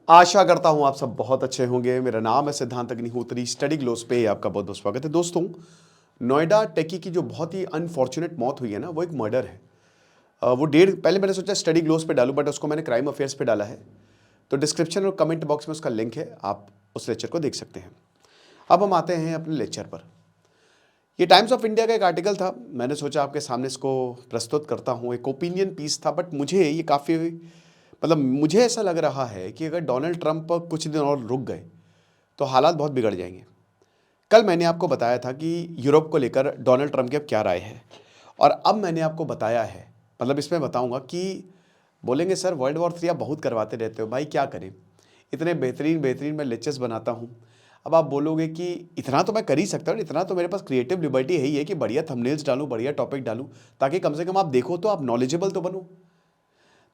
आशा करता हूं आप सब बहुत अच्छे होंगे। मेरा नाम है सिद्धांत अग्निहोत्री। स्टडी ग्लोस पे आपका बहुत बहुत स्वागत है। दोस्तों, नोएडा टेकी की जो बहुत ही अनफॉर्चुनेट मौत हुई है ना, वो एक मर्डर है। वो डेढ़ पहले मैंने सोचा स्टडी ग्लोस पे डालूं, बट उसको मैंने क्राइम अफेयर्स पे डाला है। तो डिस्क्रिप्शन और कमेंट बॉक्स में उसका लिंक है, आप उस लेक्चर को देख सकते हैं। अब हम आते हैं अपने लेक्चर पर। ये टाइम्स ऑफ इंडिया का एक आर्टिकल था, मैंने सोचा आपके सामने इसको प्रस्तुत करता हूँ। एक ओपिनियन पीस था, बट मुझे ये काफ़ी मुझे ऐसा लग रहा है कि अगर डोनाल्ड ट्रंप कुछ दिन और रुक गए तो हालात बहुत बिगड़ जाएंगे। कल मैंने आपको बताया था कि यूरोप को लेकर डोनाल्ड ट्रंप की अब क्या राय है, और अब मैंने आपको बताया है, इसमें बताऊंगा कि बोलेंगे सर वर्ल्ड वॉर 3 आप बहुत करवाते रहते हो। भाई क्या करें, इतने बेहतरीन बेहतरीन मैं लेक्चर्स बनाता हूँ। अब आप बोलोगे कि इतना तो मैं कर ही सकता हूँ, इतना तो मेरे पास क्रिएटिव लिबर्टी है ही है कि बढ़िया थंबनेल्स डालूँ, बढ़िया टॉपिक डालूँ, ताकि कम से कम आप देखो तो आप नॉलेजेबल तो बनो।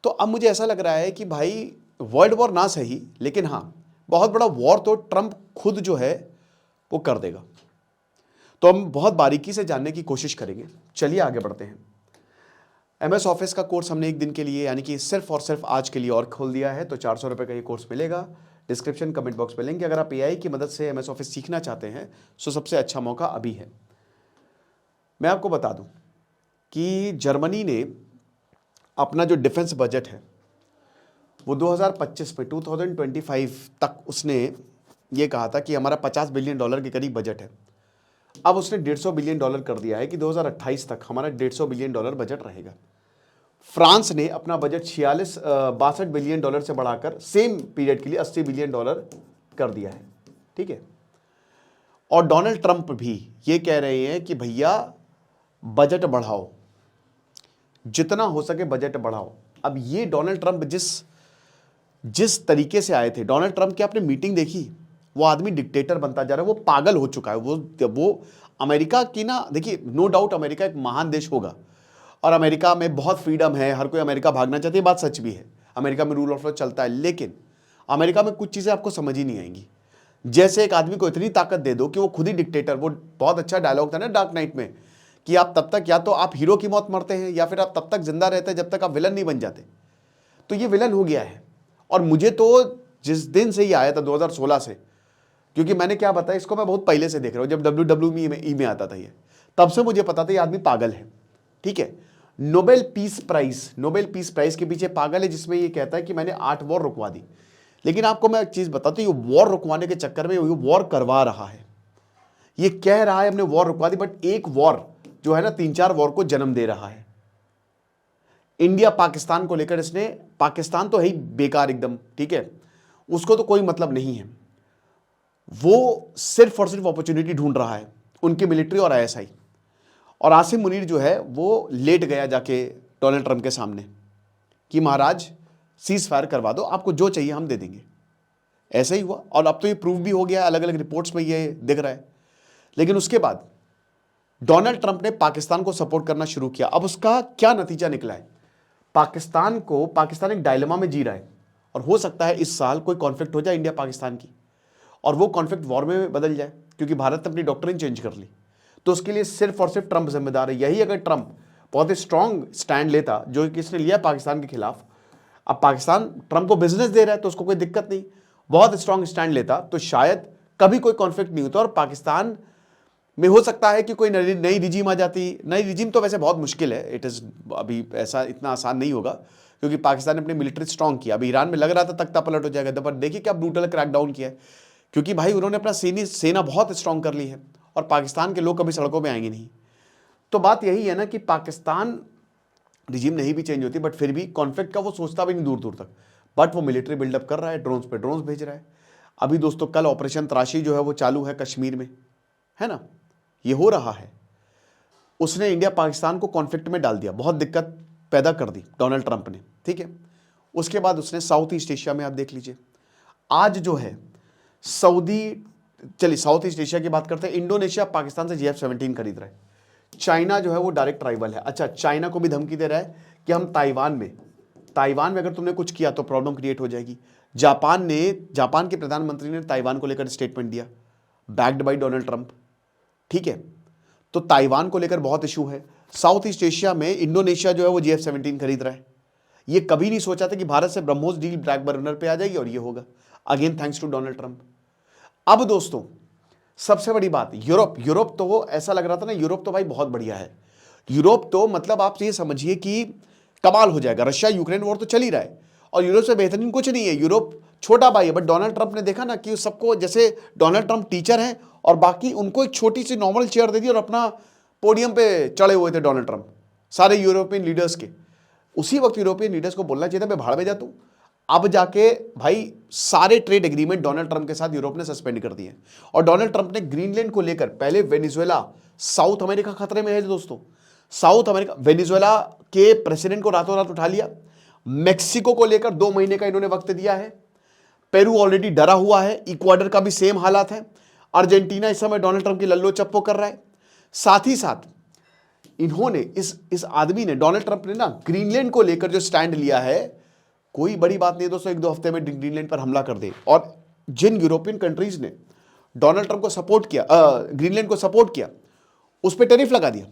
तो अब मुझे ऐसा लग रहा है कि भाई वर्ल्ड वॉर ना सही, लेकिन हाँ बहुत बड़ा वॉर तो ट्रंप खुद जो है वो कर देगा। तो हम बहुत बारीकी से जानने की कोशिश करेंगे। चलिए आगे बढ़ते हैं। MS ऑफिस का कोर्स हमने एक दिन के लिए, यानी कि सिर्फ और सिर्फ आज के लिए और खोल दिया है। तो 400 रुपये का ये कोर्स मिलेगा। डिस्क्रिप्शन कमेंट बॉक्स में लिंक। अगर आप AI की मदद से MS ऑफिस सीखना चाहते हैं तो सबसे अच्छा मौका अभी है। मैं आपको बता दूं कि जर्मनी ने अपना जो डिफेंस बजट है वो 2025 में 2025 तक उसने ये कहा था कि हमारा $50 बिलियन के करीब बजट है। अब उसने $150 बिलियन कर दिया है कि 2028 तक हमारा $150 बिलियन बजट रहेगा। फ्रांस ने अपना बजट 62 बिलियन से बढ़ाकर सेम पीरियड के लिए $80 बिलियन कर दिया है। ठीक है। और डोनाल्ड ट्रंप भी ये कह रहे हैं कि भैया बजट बढ़ाओ, जितना हो सके बजट बढ़ाओ। अब ये डोनाल्ड ट्रंप जिस तरीके से आए थे, डोनाल्ड ट्रंप की आपने मीटिंग देखी? वो आदमी डिक्टेटर बनता जा रहा है, वो पागल हो चुका है। वो अमेरिका की ना, देखिए नो डाउट अमेरिका एक महान देश होगा और अमेरिका में बहुत फ्रीडम है, हर कोई अमेरिका भागना चाहते हैं, बात सच भी है। अमेरिका में रूल ऑफ लॉ चलता है, लेकिन अमेरिका में कुछ चीज़ें आपको समझ ही नहीं आएंगी। जैसे एक आदमी को इतनी ताकत दे दो कि वो खुद ही डिक्टेटर, वो बहुत अच्छा डायलॉग था ना डार्क नाइट में, कि आप तब तक या तो आप हीरो की मौत मरते हैं या फिर आप तब तक जिंदा रहते हैं जब तक आप विलन नहीं बन जाते। तो ये विलन हो गया है। और मुझे तो जिस दिन से ही आया था 2016 से, क्योंकि मैंने क्या बताया इसको, मैं बहुत पहले से देख रहा हूं, जब WWE में आता था ये, तब से मुझे पता था ये आदमी पागल है। ठीक है। नोबेल पीस प्राइज के पीछे पागल है, जिसमें ये कहता है कि मैंने 8 वॉर रुकवा दी। लेकिन आपको मैं एक चीज बताता हूं, ये वॉर रुकवाने के चक्कर में ये वॉर करवा रहा है। ये कह रहा है हमने वॉर रुकवा दी, बट एक वॉर जो है ना 3-4 वॉर को जन्म दे रहा है। इंडिया पाकिस्तान को लेकर इसने, पाकिस्तान तो है ही बेकार एकदम, ठीक है, उसको तो कोई मतलब नहीं है। वो सिर्फ और सिर्फ अपॉर्चुनिटी ढूंढ रहा है, उनकी मिलिट्री और ISI। और आसिम मुनीर जो है वो लेट गया जाके डोनाल्ड ट्रंप के सामने कि महाराज सीज फायर करवा दो, आपको जो चाहिए हम दे देंगे। ऐसा ही हुआ, और अब तो ये प्रूव भी हो गया, अलग अलग रिपोर्ट्स में ये दिख रहा है। लेकिन उसके बाद डोनाल्ड ट्रंप ने पाकिस्तान को सपोर्ट करना शुरू किया। अब उसका क्या नतीजा निकला है? पाकिस्तान एक डायलेमा में जी रहा है, और हो सकता है इस साल कोई कॉन्फ्लिक्ट हो जाए इंडिया पाकिस्तान की, और वो कॉन्फ्लिक्ट वॉर में बदल जाए, क्योंकि भारत ने अपनी डॉक्ट्रिन चेंज कर ली। तो उसके लिए सिर्फ और सिर्फ ट्रंप जिम्मेदार है। यही अगर ट्रंप बहुत ही स्ट्रांग स्टैंड लेता, जो कि इसने लिया पाकिस्तान के खिलाफ, अब पाकिस्तान ट्रंप को बिजनेस दे रहा है तो उसको कोई दिक्कत नहीं, बहुत स्ट्रांग स्टैंड लेता तो शायद कभी कोई कॉन्फ्लिक्ट नहीं होता, और पाकिस्तान में हो सकता है कि कोई नई रिजीम आ जाती। नई रिजीम तो वैसे बहुत मुश्किल है, इट इज़ अभी ऐसा इतना आसान नहीं होगा, क्योंकि पाकिस्तान ने अपनी मिलिट्री स्ट्रांग किया। अभी ईरान में लग रहा था तख्ता पलट हो जाएगा, पर देखिए क्या ब्रूटल क्रैकडाउन किया है, क्योंकि भाई उन्होंने अपना सेना बहुत स्ट्रांग कर ली है, और पाकिस्तान के लोग कभी सड़कों में आएंगे नहीं। तो बात यही है ना कि पाकिस्तान रिजीम नहीं भी चेंज होती, बट फिर भी कॉन्फ्लिक्ट का वो सोचता भी नहीं दूर दूर तक, बट वो मिलिट्री बिल्डअप कर रहा है, ड्रोन्स पे ड्रोन्स भेज रहा है। अभी दोस्तों कल ऑपरेशन तराशी जो है वो चालू है कश्मीर में, है ना, ये हो रहा है। उसने इंडिया पाकिस्तान को कॉन्फ्लिक्ट में डाल दिया, बहुत दिक्कत पैदा कर दी डोनाल्ड ट्रंप ने। ठीक है। उसके बाद उसने साउथ ईस्ट एशिया में, आप देख लीजिए आज जो है चलिए साउथ ईस्ट एशिया की बात करते हैं। इंडोनेशिया पाकिस्तान से GF-17 खरीद रहा है। चाइना जो है वो डायरेक्ट राइवल है। अच्छा, चाइना को भी धमकी दे रहा है कि हम ताइवान में अगर तुमने कुछ किया तो प्रॉब्लम क्रिएट हो जाएगी। जापान के प्रधानमंत्री ने ताइवान को लेकर स्टेटमेंट दिया, बैक्ड बाय डोनाल्ड ट्रंप। ठीक है। तो ताइवान को लेकर बहुत इशू है। साउथ ईस्ट एशिया में इंडोनेशिया जो है वो GF-17 खरीद रहा है। ये कभी नहीं सोचा था कि भारत से ब्रह्मोस डील बैक बर्नर पे आ जाएगी और ये होगा। Again thanks to Donald Trump. अब दोस्तों सबसे बड़ी बात, यूरोप तो ऐसा लग रहा था ना, यूरोप तो भाई बहुत बढ़िया है। यूरोप तो मतलब आप ये समझिए कि कमाल हो जाएगा। रशिया यूक्रेन वॉर तो चल ही रहा है और यूरोप से बेहतरीन कुछ नहीं है। यूरोप छोटा भाई है, बट डोनाल्ड ट्रंप ने देखा ना कि सबको, जैसे डोनाल्ड ट्रंप टीचर हैं और बाकी उनको एक छोटी सी नॉर्मल चेयर दे दी और अपना पोडियम पे चढ़े हुए थे डोनाल्ड ट्रंप सारे यूरोपियन लीडर्स के। उसी वक्त यूरोपियन लीडर्स को बोलना चाहिए था मैं भाड़ में जाता हूं। अब जाके भाई सारे ट्रेड एग्रीमेंट डोनाल्ड ट्रंप के साथ यूरोप ने सस्पेंड कर दिए और डोनाल्ड ट्रंप ने ग्रीनलैंड को लेकर, पहले वेनेजुएला, साउथ अमेरिका खतरे में है दोस्तों, साउथ अमेरिका, वेनेजुएला के प्रेसिडेंट को रातों रात उठा लिया। मेक्सिको को लेकर 2 महीने का इन्होंने वक्त दिया है। पेरू ऑलरेडी डरा हुआ है। इक्वाडर का भी सेम हालात है। अर्जेंटीना इस समय डोनाल्ड ट्रंप की लल्लो चप्पो कर रहा है। साथ ही साथ इन्होंने इस आदमी ने, डोनाल्ड ट्रंप ने ना ग्रीनलैंड को लेकर जो स्टैंड लिया है, कोई बड़ी बात नहीं दोस्तों, 1-2 हफ्ते में ग्रीनलैंड पर हमला कर दे। और जिन यूरोपियन कंट्रीज ने डोनाल्ड ट्रंप को सपोर्ट किया, ग्रीनलैंड को सपोर्ट किया, उस पर टैरिफ लगा दिया,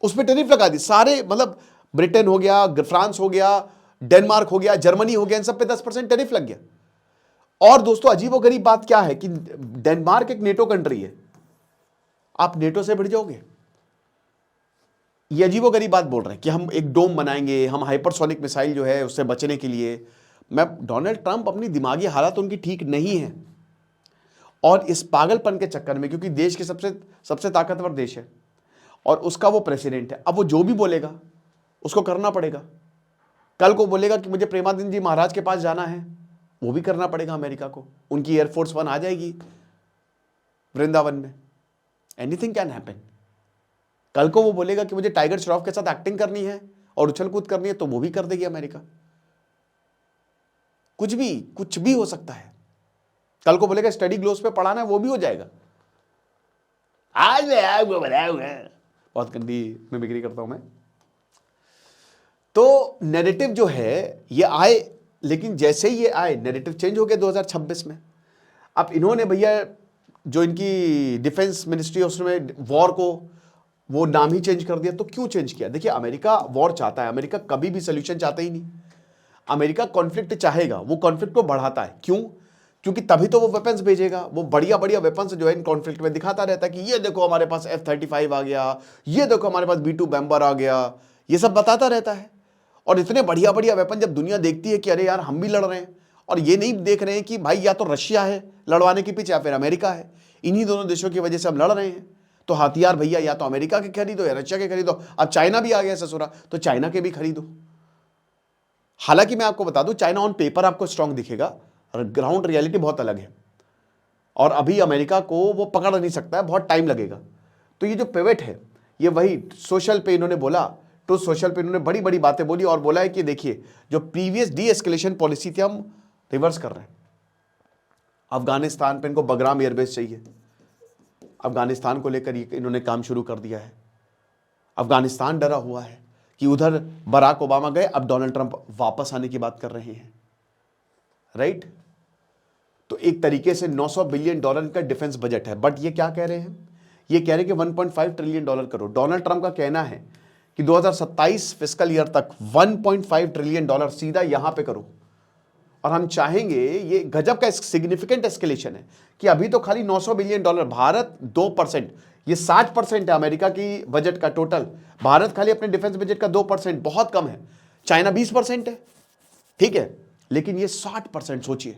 उस पर टैरिफ लगा दी सारे, मतलब ब्रिटेन हो गया, फ्रांस हो गया, डेनमार्क हो गया, जर्मनी हो गया, इन सब पे 10% टैरिफ लग गया। और दोस्तों अजीबोगरीब बात क्या है कि डेनमार्क एक नेटो कंट्री है, आप नेटो से भिड़ जाओगे। ये अजीबोगरीब बात बोल रहे हैं कि हम एक डोम बनाएंगे, हम हाइपरसोनिक मिसाइल जो है उससे बचने के लिए। मैं डोनाल्ड ट्रंप अपनी दिमागी हालत उनकी ठीक नहीं है और इस पागलपन के चक्कर में, क्योंकि देश के सबसे ताकतवर देश है और उसका वो प्रेसिडेंट है, अब वो जो भी बोलेगा उसको करना पड़ेगा। कल को बोलेगा कि मुझे प्रेमानंद जी महाराज के पास जाना है, वो भी करना पड़ेगा अमेरिका को। उनकी एयरफोर्स 1 आ जाएगी वृंदावन में। Anything can happen. कल को वो बोलेगा कि मुझे टाइगर श्रॉफ के साथ एक्टिंग करनी है और उछल कूद करनी है, तो वो भी कर देगी अमेरिका। कुछ भी हो सकता है। कल को बोलेगा स्टडी ग्लोव्स पे पढ़ाना है, वो भी हो जाएगा। आज मैं आपको बताऊंगा, बहुत गंदी मिमिक्री करता हूं मैं। तो नैरेटिव जो है ये आए, लेकिन जैसे ही ये आए नैरेटिव चेंज हो गया 2026 में। अब इन्होंने भैया जो इनकी डिफेंस मिनिस्ट्री है उसमें वॉर को वो नाम ही चेंज कर दिया। तो क्यों चेंज किया? देखिए अमेरिका वॉर चाहता है, अमेरिका कभी भी सोल्यूशन चाहता ही नहीं। अमेरिका कॉन्फ्लिक्ट चाहेगा, वो कॉन्फ्लिक्ट को बढ़ाता है। क्यों? क्योंकि तभी तो वो वेपन्स भेजेगा। वो बढ़िया बढ़िया वेपन्स जो है इन कॉन्फ्लिक्ट में दिखाता रहता है कि ये देखो हमारे पास F-35 आ गया, ये देखो हमारे पास B-2 बम्बर आ गया, ये सब बताता रहता है। और इतने बढ़िया बढ़िया वेपन जब दुनिया देखती है कि अरे यार हम भी लड़ रहे हैं, और ये नहीं देख रहे हैं कि भाई या तो रशिया है लड़वाने के पीछे या फिर अमेरिका है, इन्हीं दोनों देशों की वजह से हम लड़ रहे हैं। तो हथियार भैया या तो अमेरिका के खरीदो या रशिया के खरीदो। अब चाइना भी आ गया ससुरा, तो चाइना के भी खरीदो। हालांकि मैं आपको बता दूं, चाइना ऑन पेपर आपको स्ट्रांग दिखेगा, ग्राउंड रियलिटी बहुत अलग है और अभी अमेरिका को वो पकड़ नहीं सकता है, बहुत टाइम लगेगा। तो ये जो पिवट है, ये वही सोशल पे इन्होंने बोला, तो सोशल पे इन्होंने बड़ी बड़ी बातें बोली और बोला है कि देखिए जो प्रीवियस डी एस्केलेशन पॉलिसी थी हम रिवर्स कर रहे हैं। अफगानिस्तान पे इनको बगराम एयरबेस चाहिए, अफगानिस्तान को लेकर इन्होंने काम शुरू कर दिया है। अफगानिस्तान डरा हुआ है कि उधर बराक ओबामा गए, अब डोनाल्ड ट्रंप वापस आने की बात कर रहे हैं, राइट। तो एक तरीके से $900 बिलियन का डिफेंस बजट है। बट ये क्या कह रहे हैं? ये कह रहे हैं कि $1.5 ट्रिलियन करो। डोनाल्ड ट्रंप का कहना है कि 2027 फिस्कल ईयर तक $1.5 ट्रिलियन सीधा यहां पे करो। और हम चाहेंगे, ये गजब का सिग्निफिकेंट एस्केलेशन है कि अभी तो खाली $900 बिलियन, भारत 2%, ये 60% है अमेरिका की बजट का टोटल। भारत खाली अपने डिफेंस बजट का 2%, बहुत कम है। चाइना 20% है, ठीक है, लेकिन ये 60%। सोचिए,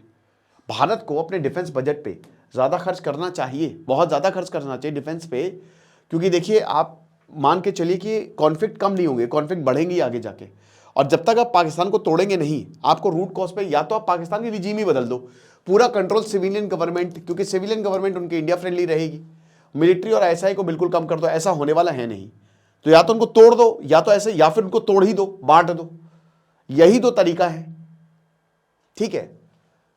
भारत को अपने डिफेंस बजट पे ज्यादा खर्च करना चाहिए, बहुत ज्यादा खर्च करना चाहिए डिफेंस पे। क्योंकि देखिए आप मान के चलिए कि कॉन्फ्लिक्ट कम नहीं होंगे, कॉन्फ्लिक्ट बढ़ेंगे आगे जाके। और जब तक आप पाकिस्तान को तोड़ेंगे नहीं, आपको रूट कॉज पे या तो आप पाकिस्तान की रिजीम ही बदल दो, पूरा कंट्रोल सिविलियन गवर्नमेंट, क्योंकि सिविलियन गवर्नमेंट उनकी इंडिया फ्रेंडली रहेगी, मिलिट्री और ISI को बिल्कुल कम कर दो, ऐसा होने वाला है नहीं। तो या तो उनको तोड़ दो, या तो ऐसे, या फिर उनको तोड़ ही दो, बांट दो, यही 2 तरीका है, ठीक है।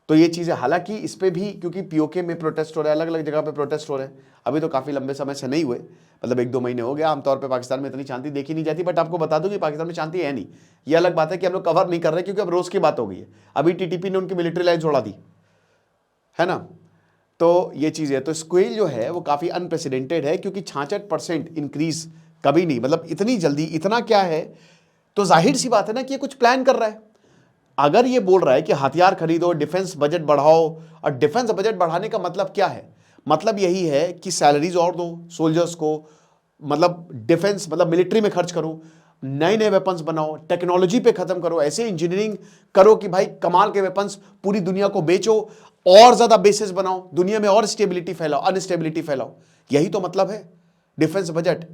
तो ये चीजें, हालांकि इस पे भी क्योंकि POK में प्रोटेस्ट हो रहा है, अलग अलग जगह पे प्रोटेस्ट हो रहे हैं, अभी तो काफी लंबे समय से नहीं हुए, मतलब 1-2 महीने हो गया। आमतौर पे पाकिस्तान में इतनी शांति देखी नहीं जाती, बट आपको बता दूं कि पाकिस्तान में शांति है नहीं। ये अलग बात है कि हम लोग कवर नहीं कर रहे, क्योंकि अब रोज की बात हो गई है। अभी TTP ने उनकी मिलिट्री लाइन छोड़ा दी है ना, तो ये चीज है। तो स्केल जो है वो काफी अनप्रेसिडेंटेड है, क्योंकि 66% इंक्रीज कभी नहीं, मतलब इतनी जल्दी, इतना क्या है तो जाहिर सी बात है ना कि ये कुछ प्लान कर रहा है। अगर ये बोल रहा है कि हथियार खरीदो, डिफेंस बजट बढ़ाओ, और डिफेंस बजट बढ़ाने का मतलब क्या है? मतलब यही है कि सैलरीज और दो सोल्जर्स को, मतलब डिफेंस मतलब मिलिट्री में खर्च करो, नए नए वेपन्स बनाओ, टेक्नोलॉजी पे खत्म करो, ऐसे इंजीनियरिंग करो कि भाई कमाल के वेपन्स पूरी दुनिया को बेचो, और ज्यादा बेसिस बनाओ, दुनिया में और स्टेबिलिटी फैलाओ, अनस्टेबिलिटी फैलाओ। यही तो मतलब है डिफेंस बजट।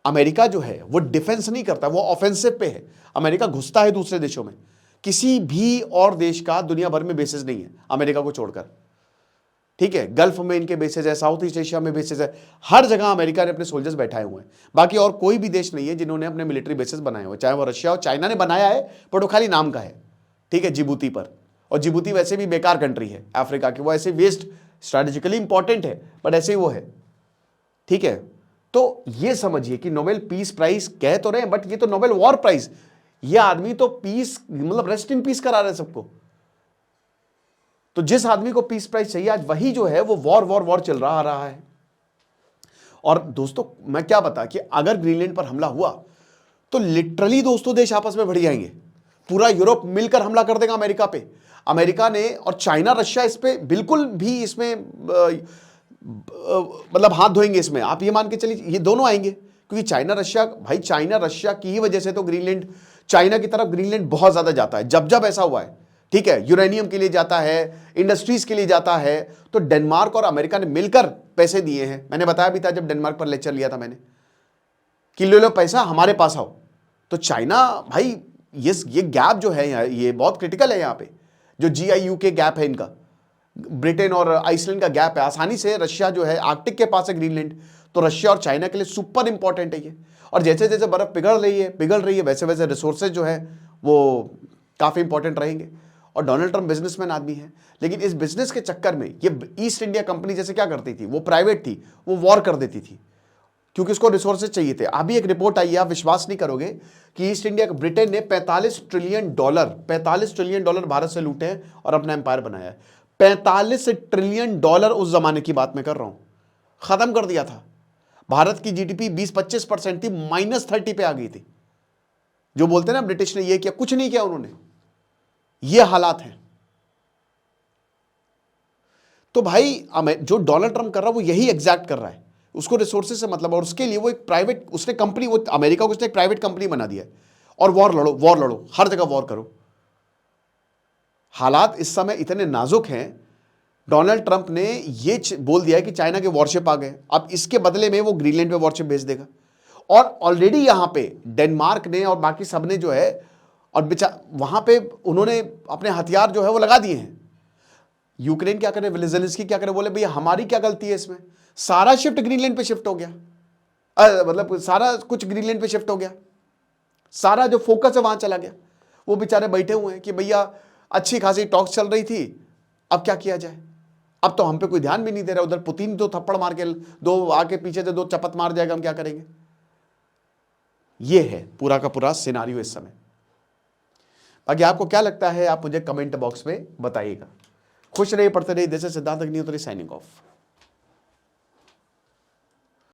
अमेरिका जो है वो डिफेंस नहीं करता, वो ऑफेंसिव पे है। अमेरिका घुसता है दूसरे देशों में। किसी भी और देश का दुनिया भर में बेसिस नहीं है अमेरिका को छोड़कर, ठीक है। गल्फ में इनके बेसिस है, साउथ ईस्ट एशिया में बेसिस है, हर जगह अमेरिका ने अपने सोल्जर्स बैठाए हुए हैं। बाकी और कोई भी देश नहीं है जिन्होंने अपने मिलिट्री बेसिस बनाए हुए, चाहे वो रशिया और चाइना ने बनाया है, बट वो खाली नाम का है, ठीक है, जिबूती पर। और जिबूती वैसे भी बेकार कंट्री है अफ्रीका की, वो ऐसे वेस्ट, स्ट्रेटेजिकली इंपॉर्टेंट है बट ऐसे ही वो है, ठीक है। तो ये समझिए कि नोबेल पीस प्राइज कह तो रहे हैं, बट ये तो नोबेल वॉर प्राइज, ये आदमी तो पीस मतलब रेस्ट इन पीस करा रहे हैं सबको। तो जिस आदमी को पीस प्राइज चाहिए आज वही जो है वो वॉर वॉर वॉर चल रहा आ रहा है। और दोस्तों मैं क्या बता कि अगर ग्रीनलैंड पर हमला हुआ तो लिटरली दोस्तों देश आपस में भिड़ जाएंगे, पूरा यूरोप मिलकर हमला कर देगा अमेरिका पे। अमेरिका ने और चाइना रशिया इस पे बिल्कुल भी इसमें मतलब हाथ धोएंगे इसमें, आप ये मान के चलिए ये दोनों आएंगे, क्योंकि चाइना रशिया, भाई चाइना रशिया की ही वजह से तो ग्रीनलैंड, चाइना की तरफ ग्रीनलैंड बहुत ज्यादा जाता है, जब जब ऐसा हुआ है, ठीक है। यूरेनियम के लिए जाता है, इंडस्ट्रीज के लिए जाता है। तो डेनमार्क और अमेरिका ने मिलकर पैसे दिए हैं। मैंने बताया भी था जब डेनमार्क पर लेक्चर लिया था मैंने, कि ले लो पैसा हमारे पास आओ। तो चाइना भाई ये गैप जो है यहाँ, ये बहुत क्रिटिकल है यहाँ पे, जो GIU के गैप है इनका, ब्रिटेन और आइसलैंड का गैप है। आसानी से रशिया जो है आर्कटिक के पास है ग्रीनलैंड, तो रशिया और चाइना के लिए सुपर इंपॉर्टेंट है ये। और जैसे जैसे बर्फ पिघल रही है वैसे वैसे रिसोर्सेज जो है वो काफ़ी इंपॉर्टेंट रहेंगे। और डोनाल्ड ट्रंप बिजनेसमैन आदमी है, लेकिन इस बिजनेस के चक्कर में ये ईस्ट इंडिया कंपनी जैसे क्या करती थी, वो प्राइवेट थी, वो वॉर कर देती थी क्योंकि उसको रिसोर्सेज चाहिए थे। अभी एक रिपोर्ट आई है, आप विश्वास नहीं करोगे कि ईस्ट इंडिया ब्रिटेन ने 45 ट्रिलियन डॉलर भारत से लूटे हैं और अपना एम्पायर बनाया है। 45 ट्रिलियन डॉलर उस जमाने की बात मैं कर रहा हूं, खत्म कर दिया था। भारत की GDP 20-25% थी, -30 पे आ गई थी। जो बोलते हैं ना ब्रिटिश ने ये किया, कुछ नहीं किया उन्होंने। ये हालात हैं। तो भाई जो डोनाल्ड ट्रंप कर रहा है वो यही एग्जैक्ट कर रहा है, उसको रिसोर्सेज से मतलब, और उसके लिए वो एक प्राइवेट, उसने कंपनी, वो अमेरिका को उसने एक प्राइवेट कंपनी बना दिया है। और वॉर लड़ो, हर जगह वॉर करो। हालात इस समय इतने नाजुक हैं, डोनाल्ड ट्रंप ने ये बोल दिया है कि चाइना के वॉरशिप आ गए, अब इसके बदले में वो ग्रीनलैंड पे वॉरशिप भेज देगा। और ऑलरेडी यहां पे डेनमार्क ने और बाकी सब ने जो है, और वहां पे उन्होंने अपने हथियार जो है वो लगा दिए हैं। यूक्रेन क्या करे, जेलेंस्की क्या करे, बोले भैया हमारी क्या गलती है इसमें, सारा शिफ्ट ग्रीनलैंड पे शिफ्ट हो गया, मतलब सारा कुछ ग्रीनलैंड पे शिफ्ट हो गया, सारा जो फोकस है वहां चला गया। वो बेचारे बैठे हुए हैं कि भैया अच्छी खासी टॉक्स चल रही थी, अब क्या किया जाए, अब तो हम पे कोई ध्यान भी नहीं दे रहा। उधर पुतिन तो थप्पड़ मार के दो आके पीछे से 2 चपत मार जाएगा, हम क्या करेंगे। ये है पूरा का पूरा सिनारियो इस समय। बाकी आपको क्या लगता है आप मुझे कमेंट बॉक्स में बताइएगा। खुश रहिए, पढ़ते रहिए। दिस इज सिद्धांत अग्निहोत्री साइनिंग ऑफ।